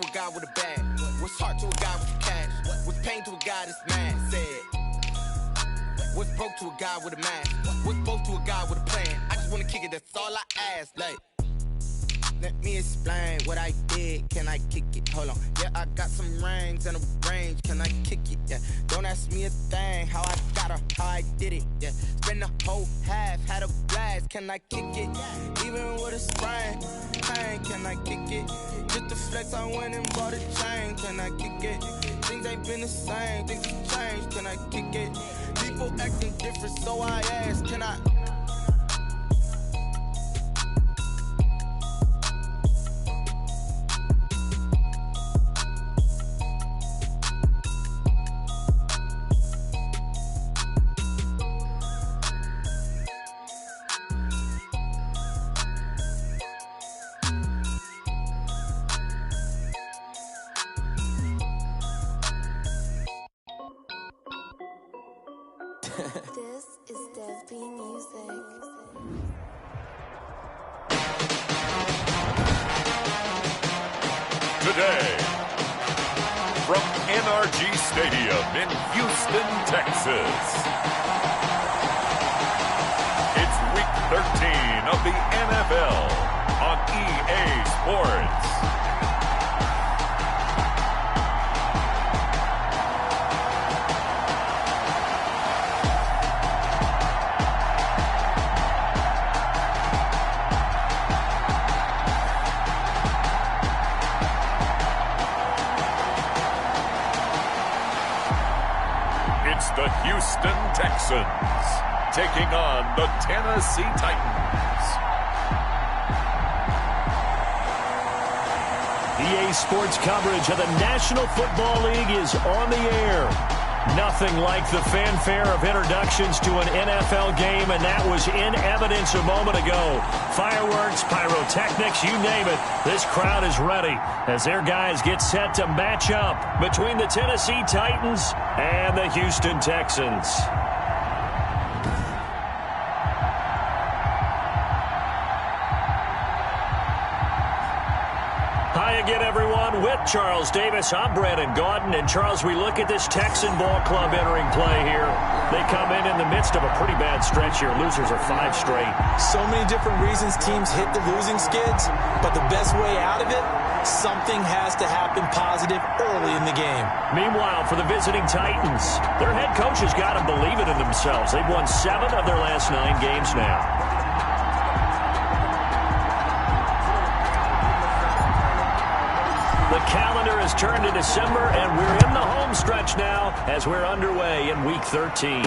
to a guy with a bag? What's heart to a guy with cash? What's pain to a guy that's mad? Said. What's broke to a guy with a mask? What's both to a guy with a plan? I just wanna kick it, that's all I ask. Like, let me explain what I did. Can I kick it? Hold on. Yeah, I got some rings and a range. Can I kick it? Yeah. Don't ask me a thing. How I got her, how I did it. Yeah. Spend the whole half, had a blast. Can I kick it? Even with a sprain. Pain, can I kick it? Just the flex, I went and bought a chain. Can I kick it? Things ain't been the same. Things have changed. Can I kick it? People acting different, so I ask. Can I? This is Dev B Music. Today, from NRG Stadium in Houston, Texas, it's week 13 of the NFL on EA Sports. The Houston Texans taking on the Tennessee Titans. EA Sports coverage of the National Football League is on the air. Nothing like the fanfare of introductions to an NFL game, and that was in evidence a moment ago. Fireworks, pyrotechnics, you name it. This crowd is ready as their guys get set to match up between the Tennessee Titans and the Houston Texans. Hi again, everyone. With Charles Davis, I'm Brandon Gaudin. And, Charles, we look at this Texan ball club entering play here. They come in the midst of a pretty bad stretch here. Losers are 5 straight. So many different reasons teams hit the losing skids, but the best way out of it, something has to happen positive early in the game. Meanwhile, for the visiting Titans, their head coach has got to believe it in themselves. They've won 7 of their last 9 games now. The calendar has turned to December, and we're in the home stretch now as we're underway in Week 13.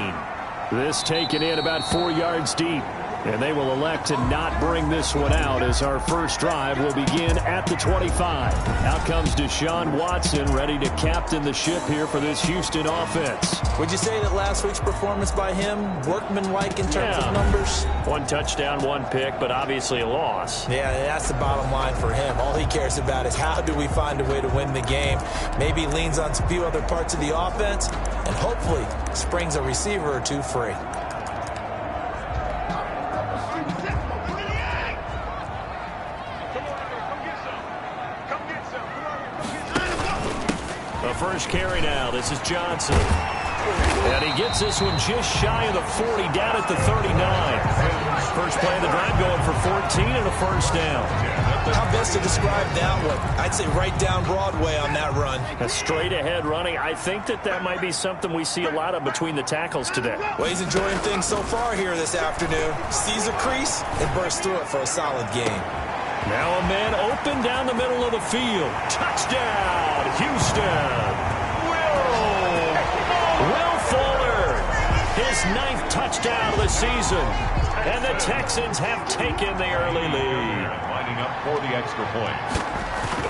This taken in about 4 yards deep, and they will elect to not bring this one out as our first drive will begin at the 25. Out comes Deshaun Watson, ready to captain the ship here for this Houston offense. Would you say that last week's performance by him, workmanlike in terms of numbers? 1 touchdown, 1 pick, but obviously a loss. Yeah, that's the bottom line for him. All he cares about is how do we find a way to win the game. Maybe leans on a few other parts of the offense, and hopefully springs a receiver or 2 free. First carry now. This is Johnson. And he gets this one just shy of the 40, down at the 39. First play of the drive going for 14 and a first down. How best to describe that one? I'd say right down Broadway on that run. A straight ahead running. I think that might be something we see a lot of between the tackles today. Well, he's enjoying things so far here this afternoon. Sees a crease and bursts through it for a solid game. Now a man open down the middle of the field. Touchdown, Houston. Will Fuller, his 9th touchdown of the season. And the Texans have taken the early lead. Lining up for the extra point.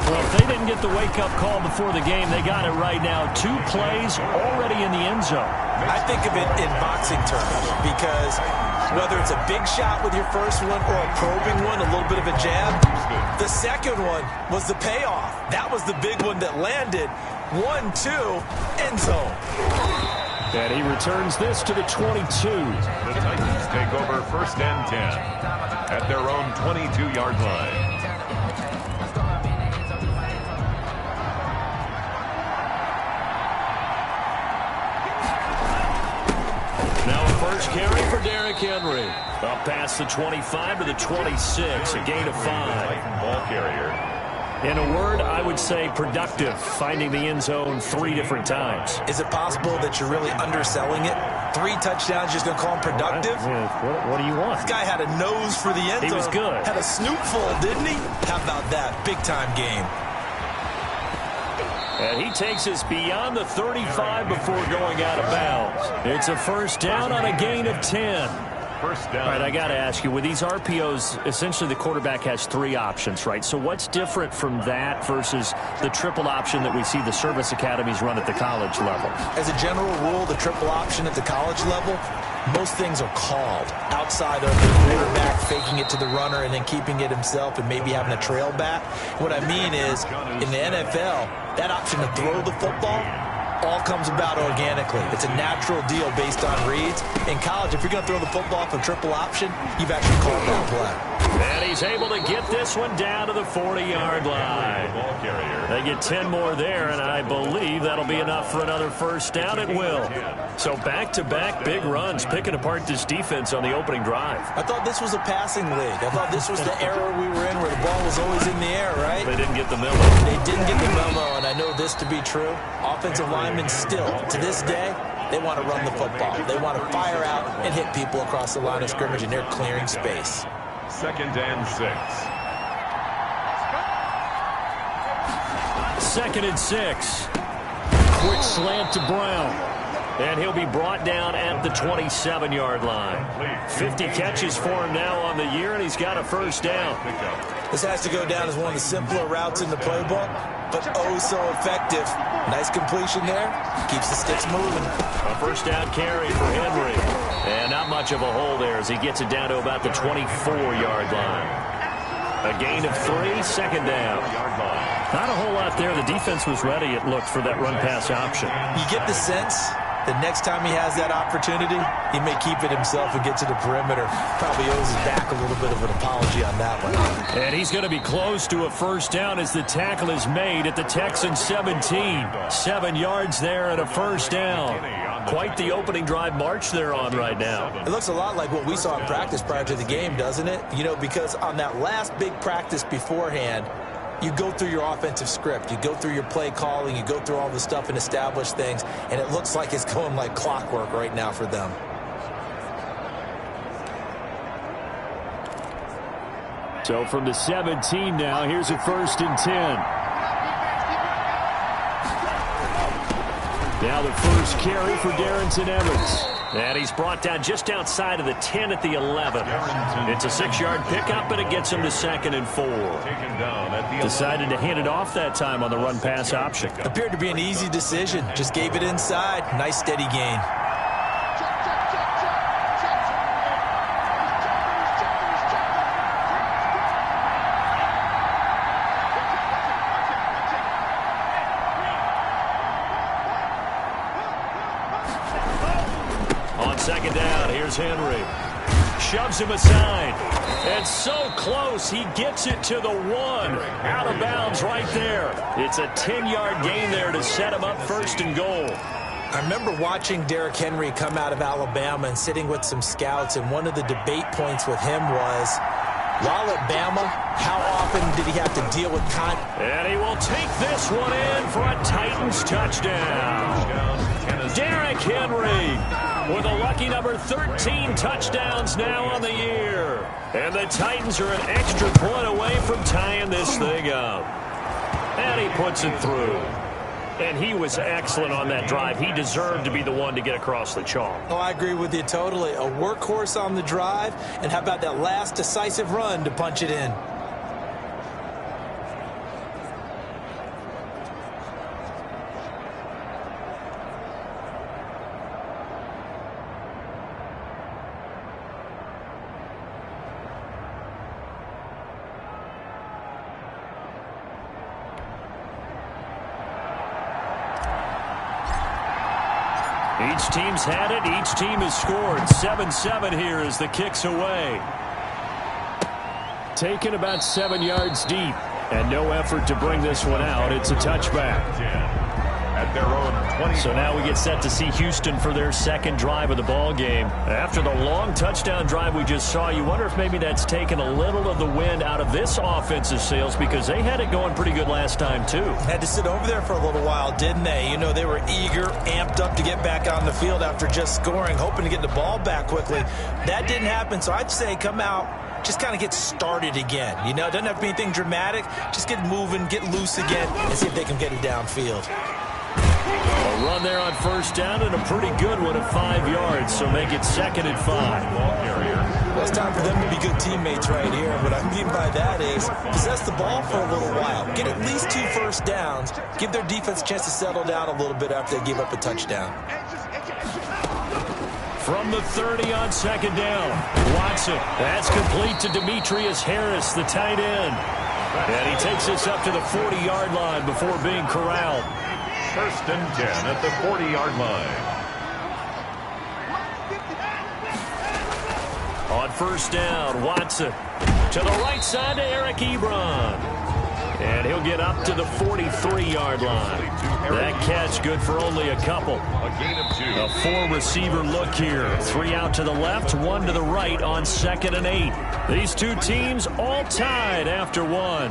Well, if they didn't get the wake-up call before the game, they got it right now. 2 plays already in the end zone. I think of it in boxing terms because whether it's a big shot with your first one or a probing one, a little bit of a jab, the second one was the payoff. That was the big one that landed. 1-2, end zone. And he returns this to the 22. The Titans take over 1st and 10 at their own 22-yard line. carry for Derrick Henry. Up past the 25 to the 26, a gain of 5. Ball carrier. In a word, I would say productive, finding the end zone 3 different times. Is it possible that you're really underselling it? 3 touchdowns, just going to call him productive? What do you want? This guy had a nose for the end zone. He was good. Had a snoopful, didn't he? How about that? Big-time game. And he takes us beyond the 35 before going out of bounds. It's a first down on a gain of 10. First down. All right, I got to ask you, with these RPOs, essentially the quarterback has 3 options, right? So what's different from that versus the triple option that we see the service academies run at the college level? As a general rule, the triple option at the college level, most things are called outside of the quarterback faking it to the runner and then keeping it himself and maybe having a trail back. What I mean is, in the NFL, that option to throw the football all comes about organically. It's a natural deal based on reads. In college, if you're going to throw the football for triple option, you've actually called that play. And he's able to get this one down to the 40-yard line. Ball carrier. They get 10 more there, and I believe that'll be enough for another first down. It will. So back-to-back big runs, picking apart this defense on the opening drive. I thought this was a passing league. I thought this was the era we were in where the ball was always in the air, right? They didn't get the memo. They didn't get the memo, and I know this to be true. Offensive linemen still, to this day, they want to run the football. They want to fire out and hit people across the line of scrimmage, and they're clearing space. 2nd and 6. 2nd and 6. Quick slant to Brown. And he'll be brought down at the 27-yard line. 50 catches for him now on the year, and he's got a first down. This has to go down as one of the simpler routes in the playbook, but oh so effective. Nice completion there. Keeps the sticks moving. A first down carry for Henry. And not much of a hole there as he gets it down to about the 24-yard line. A gain of 3, 2nd down. Not a whole lot there. The defense was ready, it looked, for that run-pass option. You get the sense that next time he has that opportunity, he may keep it himself and get to the perimeter. Probably owes his back a little bit of an apology on that one. And he's going to be close to a first down as the tackle is made at the Texans 17. 7 yards there and a first down. Quite the opening drive march they're on right now. It looks a lot like what we saw in practice prior to the game, doesn't it? You know, because on that last big practice beforehand, you go through your offensive script, you go through your play calling, you go through all the stuff and establish things, and it looks like it's going like clockwork right now for them. So from the 17 now, here's a 1st and 10. Now the first carry for Darrington Evans. And he's brought down just outside of the 10 at the 11. It's a 6-yard pickup, and it gets him to 2nd and 4. Decided to hand it off that time on the run-pass option. Appeared to be an easy decision. Just gave it inside. Nice steady gain. On 2nd down, here's Henry. Shoves him aside. And so close, he gets it to the 1. Out of bounds right there. It's a 10-yard gain there to set him up 1st and goal. I remember watching Derrick Henry come out of Alabama and sitting with some scouts, and one of the debate points with him was, while at Bama, how often did he have to deal with contact? And he will take this one in for a Titans touchdown. Derrick Henry with a lucky number 13 touchdowns now on the year. And the Titans are an extra point away from tying this thing up. And he puts it through. And he was excellent on that drive. He deserved to be the one to get across the chalk. Oh, I agree with you totally. A workhorse on the drive, and how about that last decisive run to punch it in? Each team's had it. Each team has scored. 7-7 here as the kick's away. Taken about 7 yards deep. And no effort to bring this one out. It's a touchback. their own 20. So now we get set to see Houston for their second drive of the ball game. After the long touchdown drive we just saw, you wonder if maybe that's taken a little of the wind out of this offensive sails, because they had it going pretty good last time too. Had to sit over there for a little while, didn't they? You know, they were eager, amped up to get back on the field after just scoring, hoping to get the ball back quickly. That didn't happen, so I'd say come out, just kind of get started again. You know, it doesn't have to be anything dramatic. Just get moving, get loose again, and see if they can get it downfield. A run there on first down, and a pretty good one at 5 yards, so make it 2nd and 5. Ball carrier. Well, it's time for them to be good teammates right here. What I mean by that is possess the ball for a little while. Get at least 2 first downs. Give their defense a chance to settle down a little bit after they give up a touchdown. From the 30 on 2nd down, Watson. That's complete to Demetrius Harris, the tight end. And he takes us up to the 40-yard line before being corralled. 1st and 10 at the 40-yard line. On first down, Watson to the right side to Eric Ebron. And he'll get up to the 43-yard line. That catch good for only a couple. A gain of 2. A 4-receiver look here. 3 out to the left, 1 to the right on 2nd and 8. These two teams all tied after 1.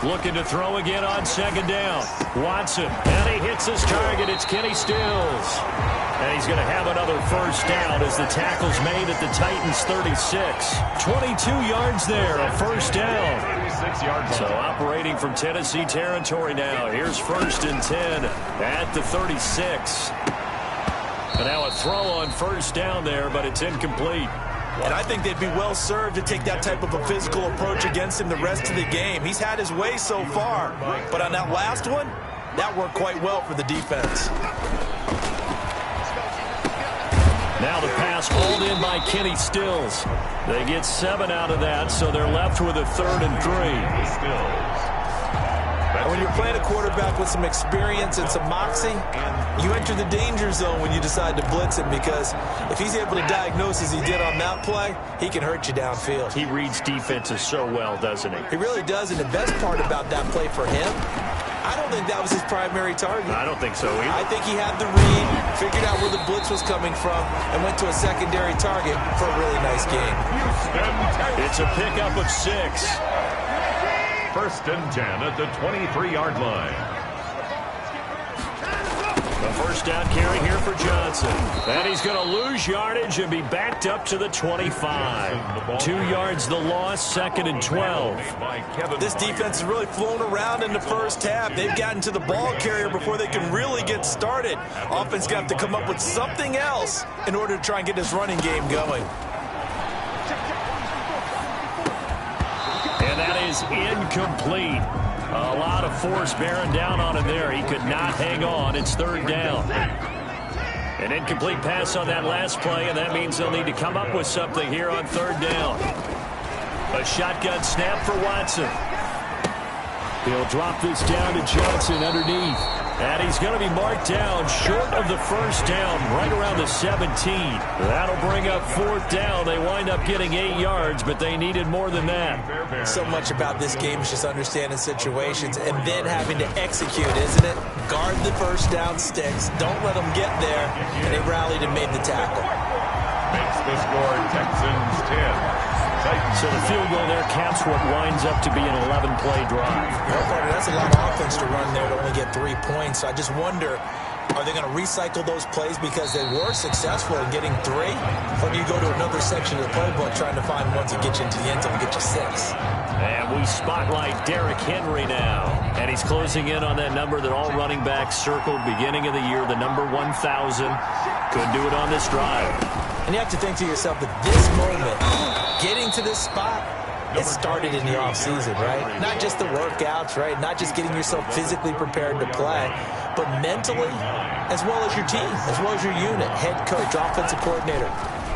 Looking to throw again on 2nd down. Watson, and he hits his target. It's Kenny Stills. And he's going to have another first down as the tackle's made at the Titans' 36. 22 yards there, a first down. 36 yards. So operating from Tennessee territory now. Here's 1st and 10 at the 36. And now a throw on first down there, but it's incomplete. And I think they'd be well served to take that type of a physical approach against him the rest of the game. He's had his way so far, but on that last one, that worked quite well for the defense. Now the pass hauled in by Kenny Stills. They get 7 out of that, so they're left with a 3rd and 3. Stills. When you're playing a quarterback with some experience and some moxie, you enter the danger zone when you decide to blitz him, because if he's able to diagnose as he did on that play, he can hurt you downfield. He reads defenses so well, doesn't he? He really does, and the best part about that play for him, I don't think that was his primary target. I don't think so either. I think he had the read, figured out where the blitz was coming from, and went to a secondary target for a really nice game. It's a pickup of 6. 1st and 10 at the 23-yard line. A first down carry here for Johnson. And he's going to lose yardage and be backed up to the 25. 2 yards the loss, 2nd and 12. This defense has really flown around in the first half. They've gotten to the ball carrier before they can really get started. Offense got to come up with something else in order to try and get this running game going. And that is incomplete. A lot of force bearing down on him there. He could not hang on. It's 3rd down. An incomplete pass on that last play, and that means they'll need to come up with something here on 3rd down. A shotgun snap for Watson. He'll drop this down to Johnson underneath. And he's going to be marked down short of the first down, right around the 17. That'll bring up 4th down. They wind up getting 8 yards, but they needed more than that. So much about this game is just understanding situations and then having to execute, isn't it? Guard the first down sticks. Don't let them get there. And they rallied and made the tackle. Makes the score Texans 10. So the field goal there caps what winds up to be an 11-play drive. Well, Carter, that's a lot of offense to run there to only get 3 points. So I just wonder, are they going to recycle those plays because they were successful in getting 3? Or do you go to another section of the playbook trying to find ones that get you into the end zone and get you 6? And we spotlight Derrick Henry now. And he's closing in on that number that all running backs circled beginning of the year, the number 1,000. Couldn't do it on this drive. And you have to think to yourself that this moment, getting to this spot, it started in the offseason, right? Not just the workouts, right? Not just getting yourself physically prepared to play, but mentally, as well as your team, as well as your unit, head coach, offensive coordinator.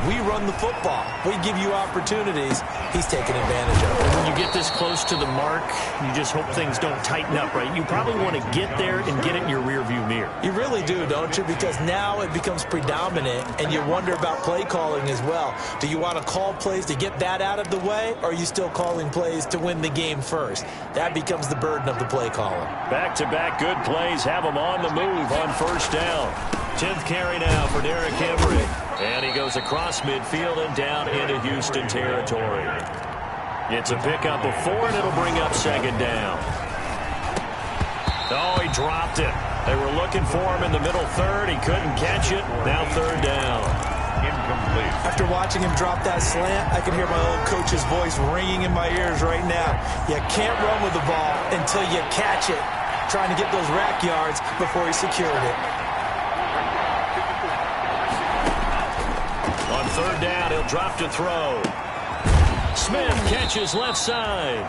We run the football. We give you opportunities. He's taking advantage of it. When you get this close to the mark, you just hope things don't tighten up, right? You probably want to get there and get it in your rearview mirror. You really do, don't you? Because now it becomes predominant, and you wonder about play calling as well. Do you want to call plays to get that out of the way, or are you still calling plays to win the game first? That becomes the burden of the play caller. Back-to-back good plays have him on the move on first down. 10th carry now for Derrick Henry. And he goes across midfield and down into Houston territory. It's a pickup of 4, and it'll bring up second down. Oh, he dropped it. They were looking for him in the middle third. He couldn't catch it. Now third down. Incomplete. After watching him drop that slant, I can hear my old coach's voice ringing in my ears right now. You can't run with the ball until you catch it. Trying to get those rack yards before he secured it. On third down, he'll drop to throw. Smith catches left side.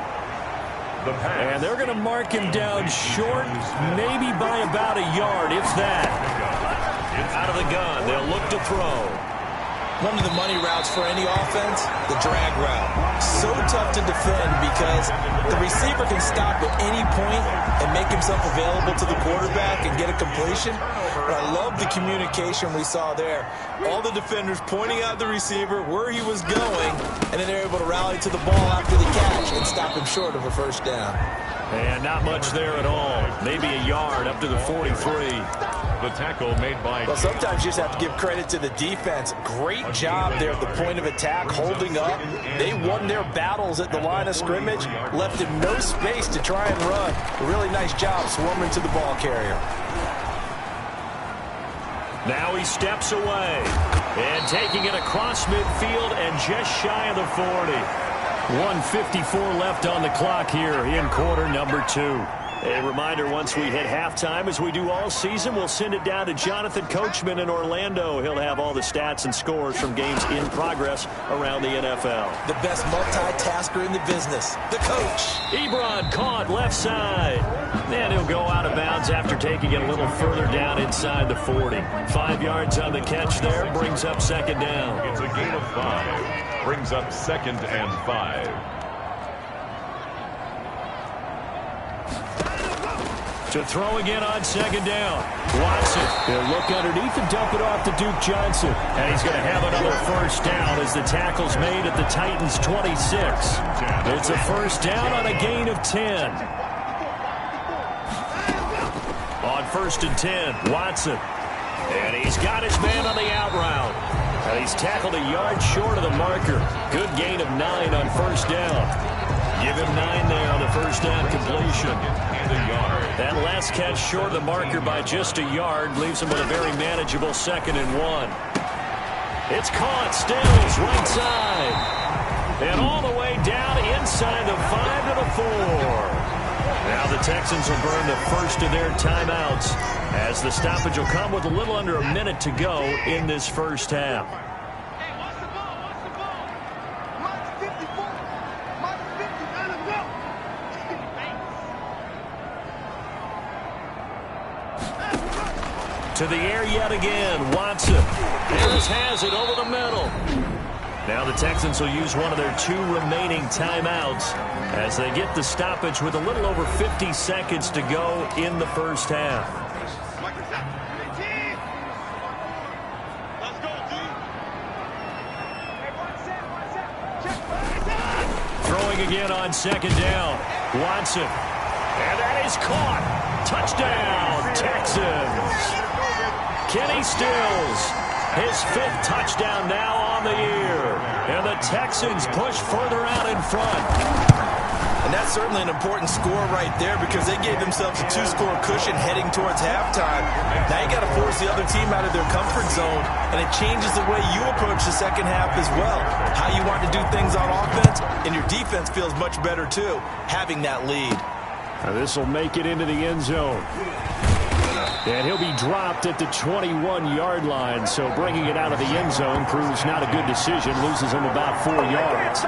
And they're going to mark him down short, maybe by about a yard, if that. Out of the gun, they'll look to throw. One of the money routes for any offense, the drag route. So tough to defend because the receiver can stop at any point and make himself available to the quarterback and get a completion. But I love the communication we saw there. All the defenders pointing out the receiver, where he was going, and then they're able to rally to the ball after the catch and stop him short of a first down. And not much there at all. Maybe a yard up to the 43. The tackle made by... Well, sometimes you just have to give credit to the defense. Great job there at the point of attack, holding up. They won their battles at the line of scrimmage, left him no space to try and run. A really nice job swarming to the ball carrier. Now he steps away. And taking it across midfield and just shy of the 40. 1:54 left on the clock here in quarter number 2. A reminder, once we hit halftime, as we do all season, we'll send it down to Jonathan Coachman in Orlando. He'll have all the stats and scores from games in progress around the NFL. The best multitasker in the business, the coach. Ebron caught left side. And he'll go out of bounds after taking it a little further down inside the 40. 5 yards on the catch there, brings up second down. It's a gain of 5. Brings up 2nd and 5. To throw again on second down. Watson, he'll look underneath and dump it off to Duke Johnson. And he's going to have another first down as the tackle's made at the Titans' 26. It's a first down on a gain of 10. On 1st and 10, Watson. And he's got his man on the out route. And he's tackled a yard short of the marker. Good gain of 9 on first down. Give him 9 there on the first down completion. And a yard. That last catch short of the marker by just a yard leaves him with a very manageable 2nd and 1. It's caught. Stills right side. And all the way down inside the 5 to the 4. Now the Texans will burn the first of their timeouts as the stoppage will come with a little under a minute to go in this first half. To the air yet again, Watson. Harris has it over the middle. Now the Texans will use one of their 2 remaining timeouts as they get the stoppage with a little over 50 seconds to go in the first half. Throwing again on second down, Watson. And that is caught. Touchdown, Texans. Kenny Stills, his 5th touchdown now on the year. And the Texans push further out in front. And that's certainly an important score right there because they gave themselves a 2-score cushion heading towards halftime. Now you got to force the other team out of their comfort zone, and it changes the way you approach the second half as well. How you want to do things on offense, and your defense feels much better too, having that lead. Now this will make it into the end zone. And he'll be dropped at the 21-yard line, so bringing it out of the end zone proves not a good decision, loses him about 4 yards.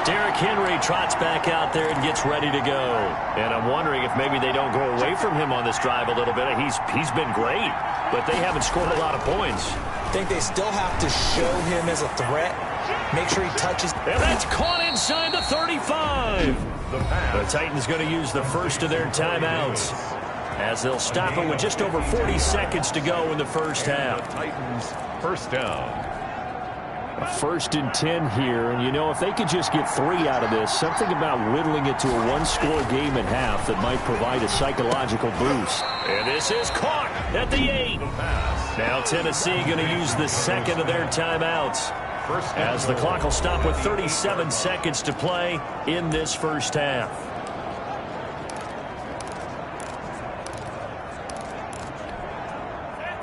Derrick Henry trots back out there and gets ready to go. And I'm wondering if maybe they don't go away from him on this drive a little bit. He's been great, but they haven't scored a lot of points. I think they still have to show him as a threat make sure he touches. And that's caught inside the 35. The Titans going to use the first of their timeouts, as they'll stop it with just over 40 seconds to go in the first half. Titans first down. A 1st and 10 here, and you know, if they could just get 3 out of this, something about whittling it to a one-score game at half that might provide a psychological boost. And this is caught at the 8. Now Tennessee going to use the second of their timeouts, as the clock will stop with 37 seconds to play in this first half.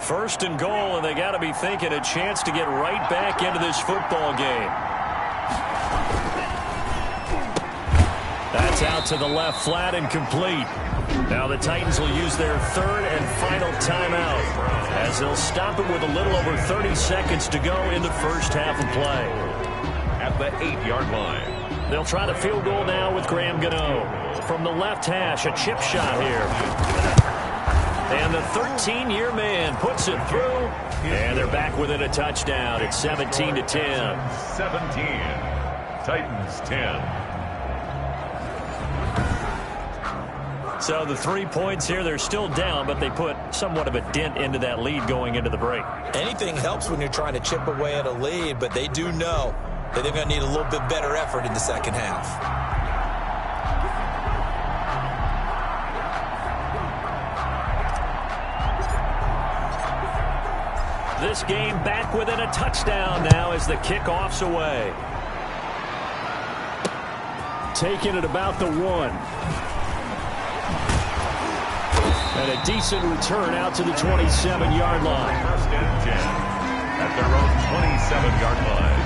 First and goal, and they got to be thinking a chance to get right back into this football game. That's out to the left, flat and complete. Now the Titans will use their third and final timeout, as they'll stop it with a little over 30 seconds to go in the first half of play. At the 8-yard line. They'll try the field goal now with Graham Gano. From the left hash, a chip shot here. And the 13-year man puts it through, and they're back within a touchdown. It's 17-10. 17. Titans 10. So the 3 points here, they're still down, but they put somewhat of a dent into that lead going into the break. Anything helps when you're trying to chip away at a lead, but they do know that they're going to need a little bit better effort in the second half. This game back within a touchdown now as the kickoff's away. Taking it about the 1. And a decent return out to the 27-yard line. First and 10 at their own 27-yard line.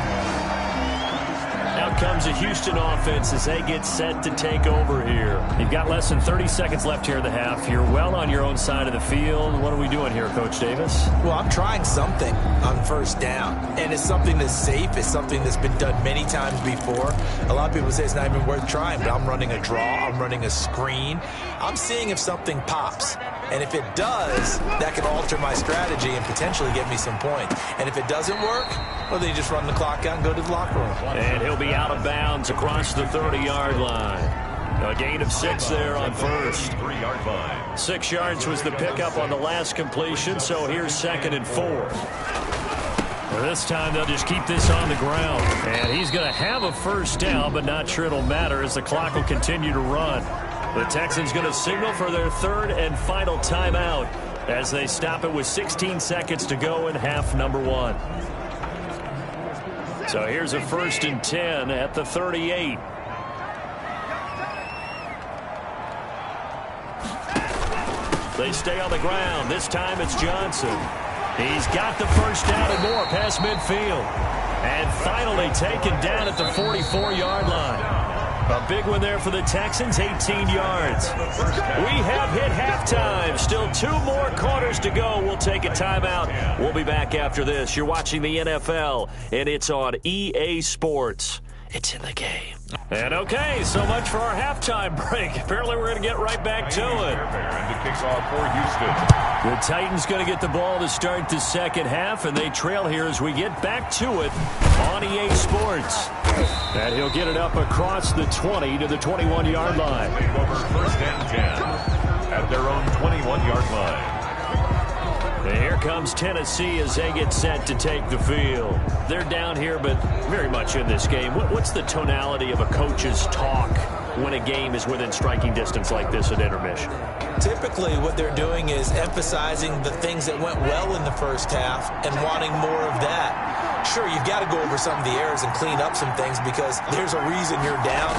Out comes a Houston offense as they get set to take over here. You've got less than 30 seconds left here in the half. You're well on your own side of the field. What are we doing here, Coach Davis? Well, I'm trying something on first down, and it's something that's safe. It's something that's been done many times before. A lot of people say it's not even worth trying, but I'm running a draw. I'm running a screen. I'm seeing if something pops. And if it does, that can alter my strategy and potentially get me some points. And if it doesn't work, well, then you just run the clock out and go to the locker room. And he'll be out of bounds across the 30-yard line. A gain of 6 there on first. 3-yard line. 6 yards was the pickup on the last completion, so here's 2nd and 4. This time they'll just keep this on the ground. And he's going to have a first down, but not sure it'll matter as the clock will continue to run. The Texans going to signal for their third and final timeout as they stop it with 16 seconds to go in half number 1. So here's a 1st and 10 at the 38. They stay on the ground. This time it's Johnson. He's got the first down and more past midfield. And finally taken down at the 44-yard line. A big one there for the Texans, 18 yards. We have hit halftime. Still 2 more quarters to go. We'll take a timeout. We'll be back after this. You're watching the NFL, and it's on EA Sports. It's in the game. And okay, so much for our halftime break. Apparently we're going to get right back to it. And the kickoff for Houston. The Titans going to get the ball to start the second half, and they trail here as we get back to it on EA Sports. And he'll get it up across the 20 to the 21-yard line. Take over 1st and 10 at their own 21-yard line. And here comes Tennessee as they get set to take the field. They're down here, but very much in this game. What's the tonality of a coach's talk when a game is within striking distance like this at intermission? Typically, what they're doing is emphasizing the things that went well in the first half and wanting more of that. Sure, you've got to go over some of the errors and clean up some things because there's a reason you're down.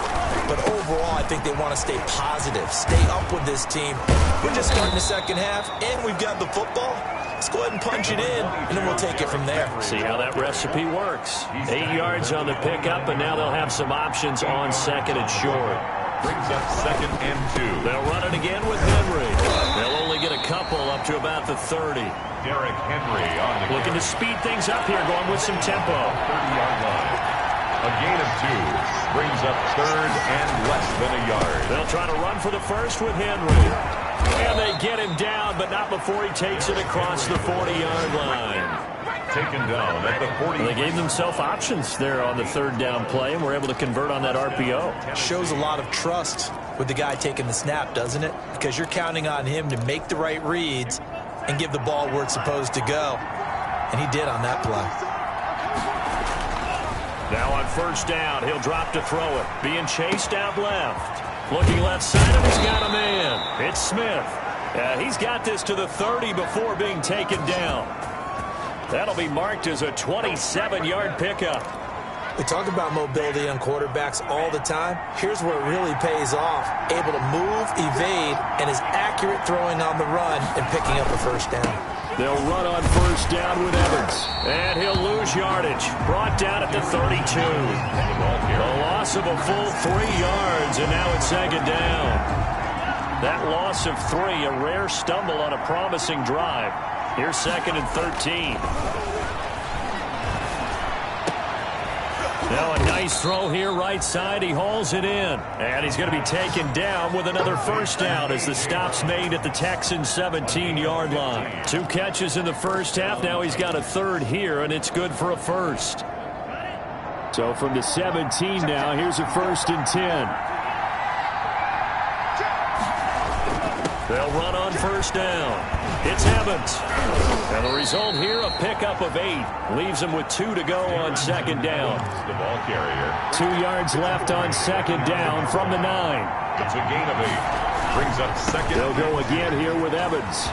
But overall, I think they want to stay positive, stay up with this team. We're just starting the second half, and we've got the football. Let's go ahead and punch it in, and then we'll take it from there. See how that recipe works. 8 yards on the pickup, and now they'll have some options on 2nd and short. Brings up 2nd and 2. They'll run it again with Henry. They'll only get a couple up to about the 30. Derrick Henry on the Looking to speed things up here, going with some tempo. 30-yard line. A gain of 2 brings up 3rd and less than a yard. They'll try to run for the first with Henry. And they get him down, but not before he takes it across the 40-yard line. taken down at the 40. They gave themselves options there on the third down play, and were able to convert on that RPO. Shows a lot of trust with the guy taking the snap, doesn't it? Because you're counting on him to make the right reads and give the ball where it's supposed to go. And he did on that play. Now on first down, he'll drop to throw it. Being chased out left. Looking left side, and he's got a man. It's Smith. He's got this to the 30 before being taken down. That'll be marked as a 27-yard pickup. We talk about mobility on quarterbacks all the time. Here's where it really pays off. Able to move, evade, and is accurate throwing on the run and picking up a first down. They'll run on first down with Evans. And he'll lose yardage. Brought down at the 32. A loss of a full 3 yards, and now it's second down. That loss of 3, a rare stumble on a promising drive. Here's second and 13. Now a nice throw here right side. He hauls it in. And he's going to be taken down with another first down as the stop's made at the Texans' 17-yard line. 2 catches in the first half. Now he's got a third here, and it's good for a first. So from the 17 now, here's a 1st and 10. They'll run on first down. It's Evans. And the result here, a pickup of 8. Leaves him with 2 to go on second down. The ball carrier. 2 yards left on second down from the 9. It's a gain of 8. Brings up second. They'll go again here with Evans.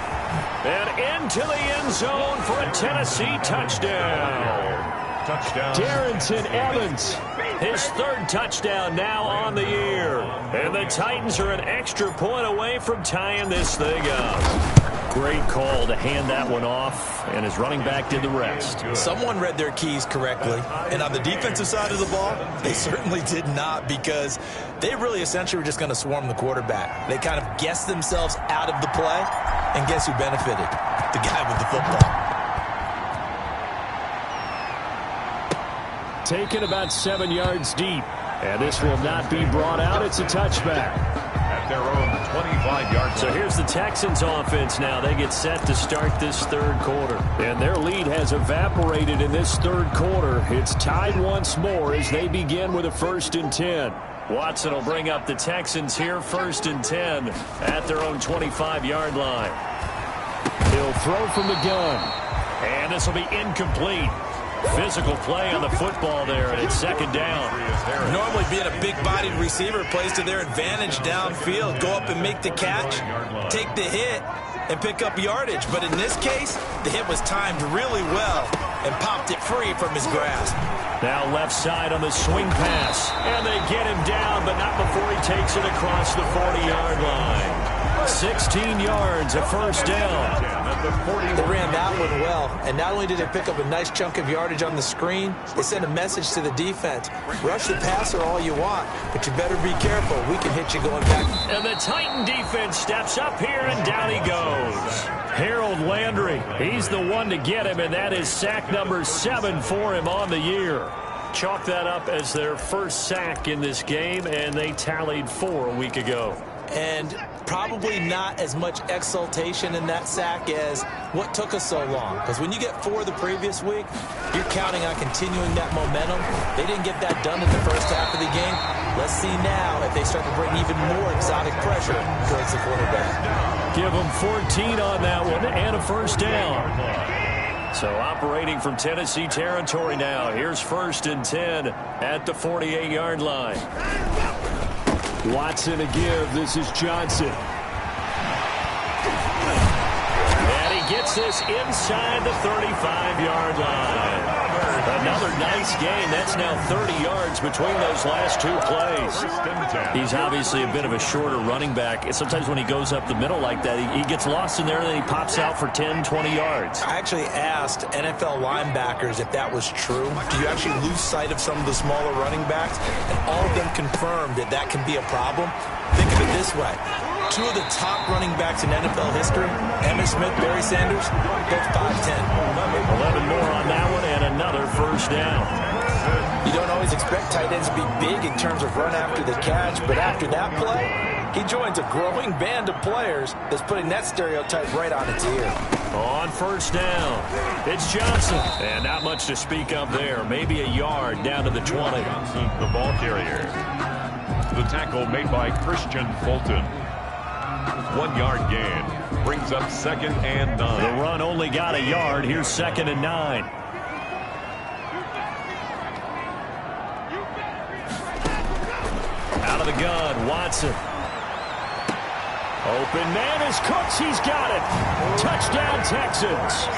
And into the end zone for a Tennessee touchdown. Touchdown. Darrington Evans, his 3rd touchdown now on the year. And the Titans are an extra point away from tying this thing up. Great call to hand that one off, and his running back did the rest. Someone read their keys correctly, and on the defensive side of the ball, they certainly did not, because they really essentially were just going to swarm the quarterback. They kind of guessed themselves out of the play, and guess who benefited? The guy with the football. Taken about 7 yards deep, and this will not be brought out. It's a touchback. At their own 25-yard line. So here's the Texans offense now. They get set to start this third quarter. And their lead has evaporated in this third quarter. It's tied once more as they begin with a 1st and 10. Watson will bring up the Texans here, 1st and 10 at their own 25-yard line. He'll throw from the gun. And this will be incomplete. Physical play on the football there, and it's second down. Normally being a big-bodied receiver plays to their advantage downfield. Go up and make the catch, take the hit, and pick up yardage. But in this case, the hit was timed really well and popped it free from his grasp. Now left side on the swing pass. And they get him down, but not before he takes it across the 40-yard line. 16 yards, a first down. They ran that one well, and not only did they pick up a nice chunk of yardage on the screen, they sent a message to the defense. Rush the passer all you want, but you better be careful. We can hit you going back. And the Titan defense steps up here, and down he goes. Harold Landry, he's the one to get him, and that is sack number 7 for him on the year. Chalk that up as their first sack in this game, and they tallied 4 a week ago. And probably not as much exultation in that sack as what took us so long. Because when you get 4 the previous week, you're counting on continuing that momentum. They didn't get that done in the first half of the game. Let's see now if they start to bring even more exotic pressure towards the quarterback. Give them 14 on that one and a first down. So operating from Tennessee territory now. Here's 1st and 10 at the 48-yard line. Watson a give. This is Johnson. And he gets this inside the 35-yard line. Another nice gain. That's now 30 yards between those last 2 plays. He's obviously a bit of a shorter running back. And sometimes when he goes up the middle like that, he gets lost in there and then he pops out for 10, 20 yards. I actually asked NFL linebackers if that was true. Do you actually lose sight of some of the smaller running backs? And all of them confirmed that that can be a problem. Think of it this way. 2 of the top running backs in NFL history, Emmitt Smith, Barry Sanders, both 5'10". 11 more on that one and another first down. You don't always expect tight ends to be big in terms of run after the catch, but after that play, he joins a growing band of players that's putting that stereotype right on its ear. On first down, it's Johnson. And not much to speak of there. Maybe a yard down to the 20. Johnson, the ball carrier. The tackle made by Christian Fulton. 1 yard gain. Brings up 2nd and 9. The run only got a yard. Here's 2nd and 9. Out of the gun, Watson. Open man is Cooks. He's got it. Touchdown, Texans.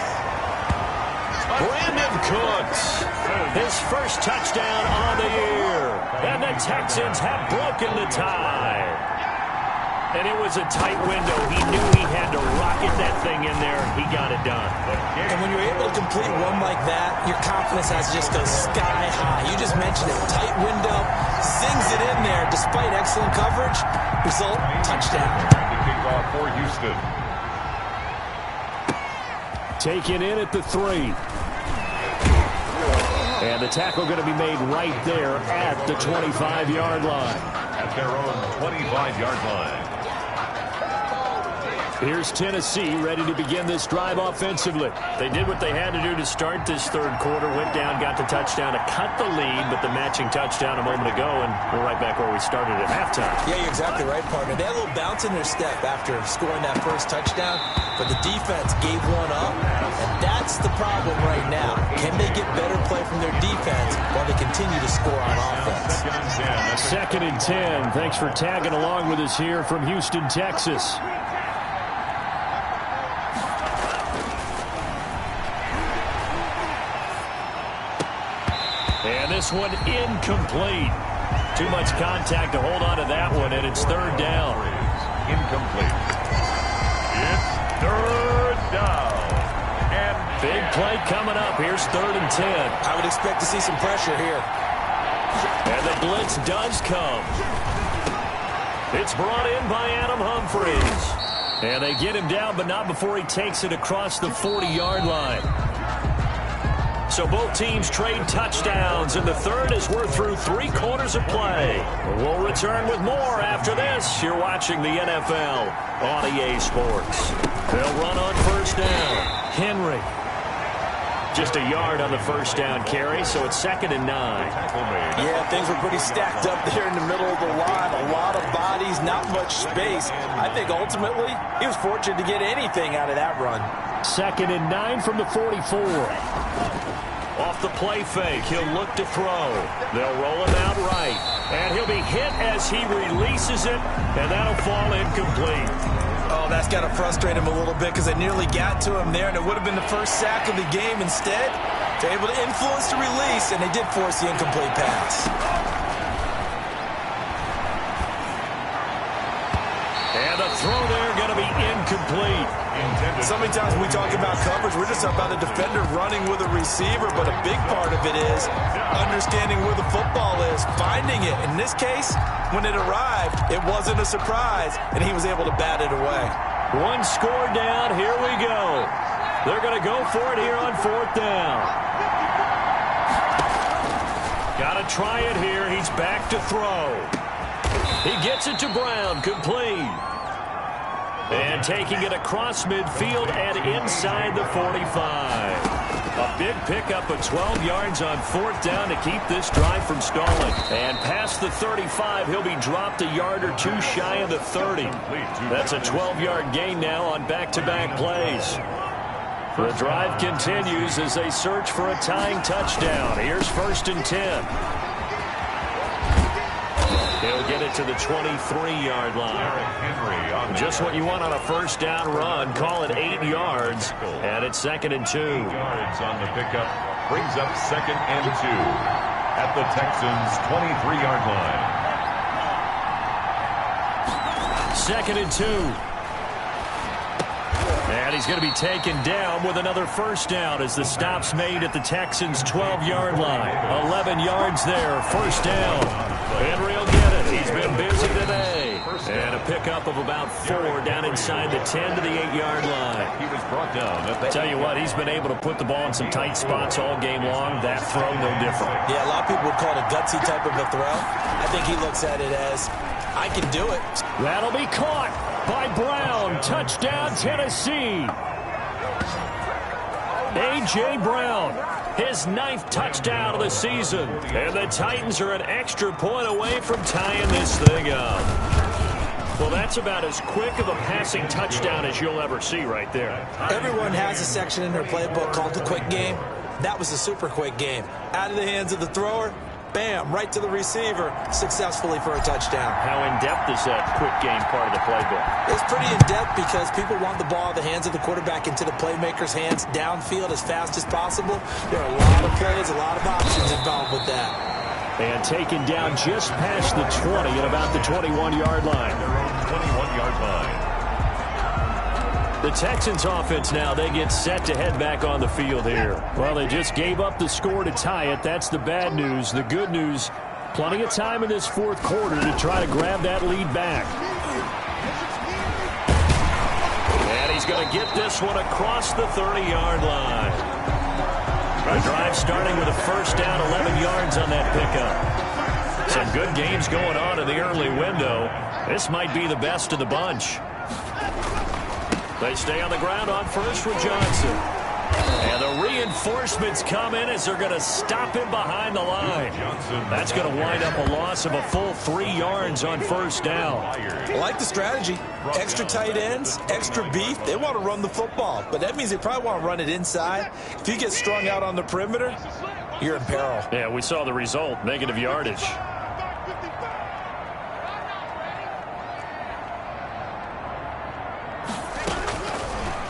Brandon Cooks, his first touchdown on the year. And the Texans have broken the tie. And it was a tight window. He knew he had to rocket that thing in there. He got it done. And when you're able to complete one like that, your confidence has to just go sky high. You just mentioned it. Tight window, sings it in there despite excellent coverage. Result, touchdown. The kickoff for Houston. Taken in at the 3. And the tackle going to be made right there at the 25-yard line. At their own 25-yard line. Here's Tennessee ready to begin this drive offensively. They did what they had to do to start this third quarter. Went down, got the touchdown to cut the lead, but the matching touchdown a moment ago, and we're right back where we started at halftime. Yeah, you're exactly right, partner. They had a little bounce in their step after scoring that first touchdown, but the defense gave one up, and that's the problem right now. Can they get better play from their defense while they continue to score on offense? 2nd and 10. Thanks for tagging along with us here from Houston, Texas. And this one incomplete. Too much contact to hold on to that one, and it's 3rd down. Incomplete. It's 3rd down. And big play coming up. Here's 3rd and 10. I would expect to see some pressure here. And the blitz does come. It's brought in by Adam Humphries. And they get him down, but not before he takes it across the 40-yard line. So both teams trade touchdowns, and the third as we're through 3 quarters of play. We'll return with more after this. You're watching the NFL on EA Sports. They'll run on first down. Henry. Just a yard on the first down carry, so it's 2nd and 9. Yeah, things were pretty stacked up there in the middle of the line. A lot of bodies, not much space. I think ultimately he was fortunate to get anything out of that run. 2nd and 9 from the 44. Off the play fake, he'll look to throw. They'll roll him out right. And he'll be hit as he releases it, and that'll fall incomplete. Oh, that's got to frustrate him a little bit because they nearly got to him there, and it would have been the first sack of the game. Instead, they're able to influence the release, and they did force the incomplete pass. And the throw there going to be incomplete. So many times when we talk about coverage, we're just about a defender running with a receiver, but a big part of it is understanding where the football is, finding it. In this case, when it arrived, it wasn't a surprise, and he was able to bat it away. 1 score down. Here we go. They're going to go for it here on 4th down. Got to try it here. He's back to throw. He gets it to Brown, complete. And taking it across midfield and inside the 45. A big pickup of 12 yards on 4th down to keep this drive from stalling. And past the 35, he'll be dropped a yard or 2 shy of the 30. That's a 12-yard gain now on back-to-back plays. The drive continues as they search for a tying touchdown. Here's 1st and 10. He'll get it to the 23-yard line. Just what you want on a first down run. Call it 8 yards. And it's 2nd and 2. Yards on the pickup. Brings up 2nd and 2 at the Texans' 23-yard line. 2nd and 2. And he's going to be taken down with another first down as the stop's made at the Texans' 12-yard line. 11 yards there, first down. Henry will get it. He's been busy today. And a pickup of about 4 down inside the 10 to the 8-yard line. He was brought down. Tell you what, he's been able to put the ball in some tight spots all game long. That throw, no different. Yeah, a lot of people would call it a gutsy type of a throw. I think he looks at it as, I can do it. That'll be caught by Brown. Touchdown, Tennessee. A.J. Brown, his 9th touchdown of the season. And the Titans are an extra point away from tying this thing up. Well, that's about as quick of a passing touchdown as you'll ever see right there. Everyone has a section in their playbook called the quick game. That was a super quick game. Out of the hands of the thrower, bam, right to the receiver, successfully for a touchdown. How in-depth is that quick game part of the playbook? It's pretty in-depth because people want the ball in the hands of the quarterback into the playmaker's hands downfield as fast as possible. There are a lot of plays, a lot of options involved with that. And taken down just past the 20 at about the 21-yard line. Their own 21-yard line. The Texans offense now, they get set to head back on the field here. Well, they just gave up the score to tie it. That's the bad news. The good news, plenty of time in this fourth quarter to try to grab that lead back. And he's going to get this one across the 30-yard line. A drive starting with a first down, 11 yards on that pickup. Some good games going on in the early window. This might be the best of the bunch. They stay on the ground on first with Johnson. And the reinforcements come in as they're going to stop him behind the line. That's going to wind up a loss of a full 3 yards on first down. I like the strategy. Extra tight ends, extra beef. They want to run the football, but that means they probably want to run it inside. If you get strung out on the perimeter, you're in peril. Yeah, we saw the result, negative yardage.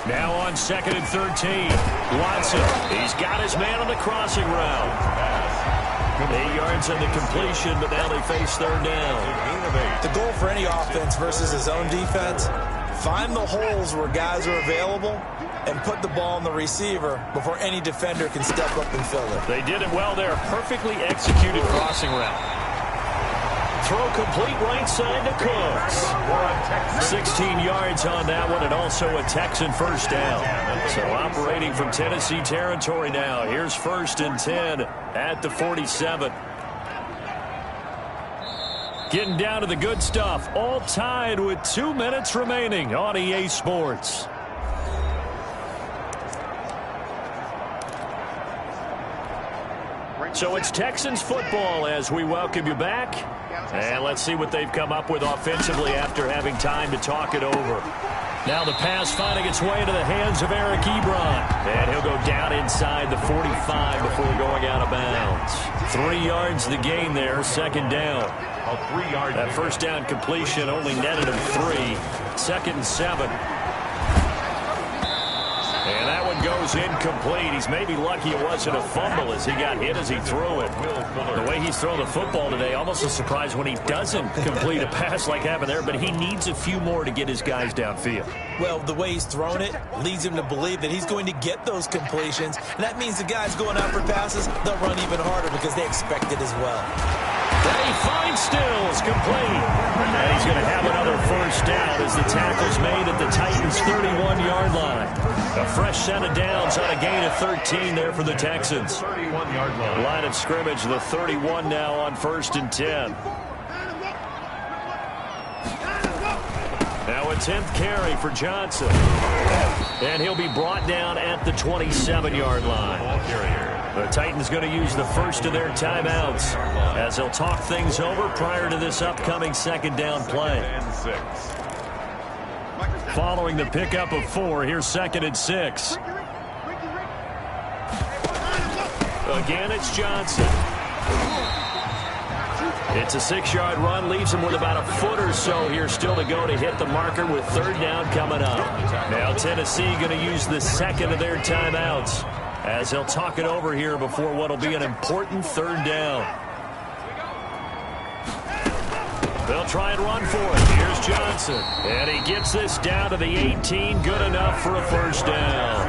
Now on 2nd and 13. Watson, he's got his man on the crossing route. 8 yards on the completion, but now they face third down. The goal for any offense versus his own defense, find the holes where guys are available and put the ball on the receiver before any defender can step up and fill it. They did it well there. Perfectly executed crossing route. Throw complete right side to Cooks. 16 yards on that one, and also a Texan first down. So operating from Tennessee territory now. Here's 1st and 10 at the 47. Getting down to the good stuff. All tied with 2 minutes remaining on EA Sports. So it's Texans football as we welcome you back. And let's see what they've come up with offensively after having time to talk it over. Now the pass finding its way into the hands of Eric Ebron. And he'll go down inside the 45 before going out of bounds. 3 yards the gain there, 2nd down. That first down completion only netted him 3. 2nd and 7. And that one goes incomplete. He's maybe lucky it wasn't a fumble as he got hit as he threw it. The way he's thrown the football today, almost a surprise when he doesn't complete a pass like happened there, but he needs a few more to get his guys downfield. Well, the way he's thrown it leads him to believe that he's going to get those completions, and that means the guys going out for passes, they'll run even harder because they expect it as well. He finds Stills, complete. And he's going to have another first down as the tackle's made at the Titans' 31-yard line. A fresh set of downs on a gain of 13 there for the Texans. 31-yard line. Line of scrimmage, the 31 now on 1st and 10. Now a 10th carry for Johnson. And he'll be brought down at the 27-yard line. The Titans going to use the first of their timeouts as they'll talk things over prior to this upcoming 2nd down play. Following the pickup of 4, here's 2nd and 6. Again, it's Johnson. It's a 6-yard run, leaves him with about a foot or so here still to go to hit the marker with 3rd down coming up. Now Tennessee going to use the 2nd of their timeouts as they'll talk it over here before what will be an important 3rd down. They'll try and run for it. Here's Johnson. And he gets this down to the 18. Good enough for a first down.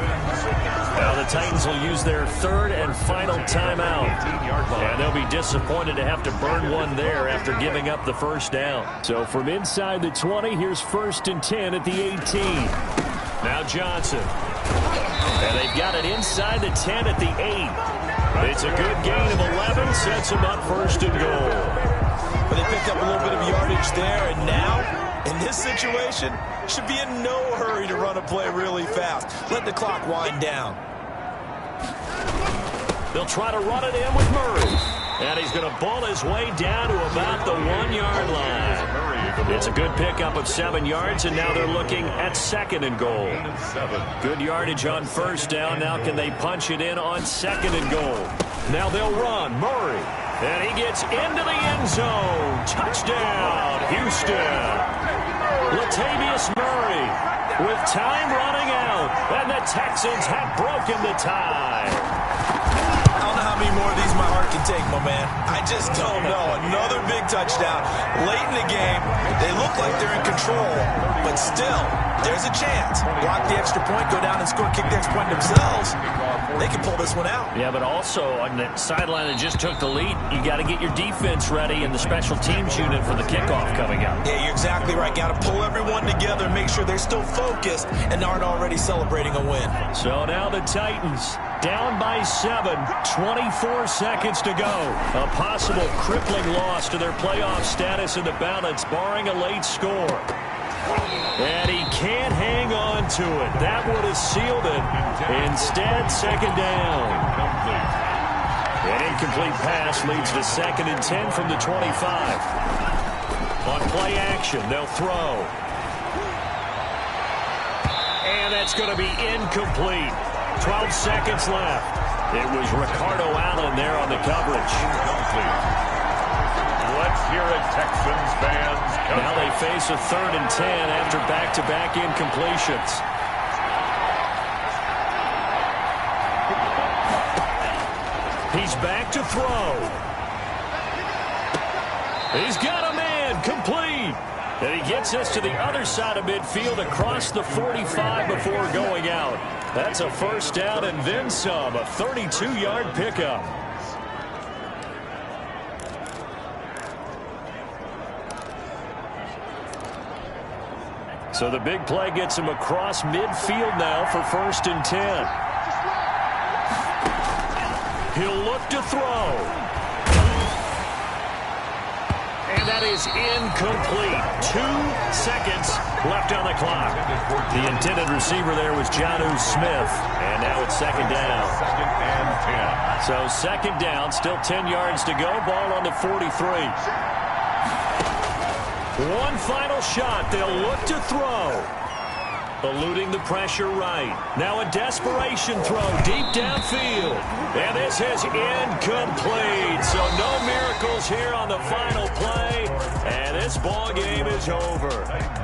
Now the Titans will use their third and final timeout. And they'll be disappointed to have to burn one there after giving up the first down. So from inside the 20, here's 1st and 10 at the 18. Now Johnson. And they've got it inside the 10 at the 8. It's a good gain of 11, sets them up 1st and goal. But they picked up a little bit of yardage there, and now, in this situation, should be in no hurry to run a play really fast. Let the clock wind down. They'll try to run it in with Murray. And he's going to ball his way down to about the 1-yard line. It's a good pickup of 7 yards, and now they're looking at 2nd and goal. Good yardage on 1st down. Now can they punch it in on 2nd and goal? Now they'll run. Murray. And he gets into the end zone. Touchdown, Houston. Latavius Murray with time running out. And the Texans have broken the tie. I don't know how many more of these my heart can take, my man. I just don't know. Another big touchdown. Late in the game, they look like they're in control, but still, there's a chance. Block the extra point, go down and score, kick the extra point themselves. They can pull this one out. Yeah, but also on the sideline that just took the lead, you got to get your defense ready and the special teams unit for the kickoff coming up. Yeah, you're exactly right. Got to pull everyone together and make sure they're still focused and aren't already celebrating a win. So now the Titans down by 7, 24 seconds to go. A possible crippling loss to their playoff status in the balance, barring a late score. And he can't hang on to it. That would have sealed it. Instead, 2nd down. An incomplete pass leads to 2nd and 10 from the 25. On play action, they'll throw. And that's going to be incomplete. 12 seconds left. It was Ricardo Allen there on the coverage. Let's hear it, Texans fans. Now they face a 3rd and 10 after back-to-back incompletions. He's back to throw. He's got a man, complete. And he gets us to the other side of midfield across the 45 before going out. That's a 1st down and then some, a 32-yard pickup. So the big play gets him across midfield now for 1st and 10. He'll look to throw. And that is incomplete. 2 seconds left on the clock. The intended receiver there was Jonnu Smith. And now it's 2nd down. 2nd and 10. So 2nd down, still 10 yards to go. Ball on the 43. One final shot. They'll look to throw. Eluding the pressure right. Now a desperation throw deep downfield. And this is incomplete. So no miracles here on the final play. And this ball game is over.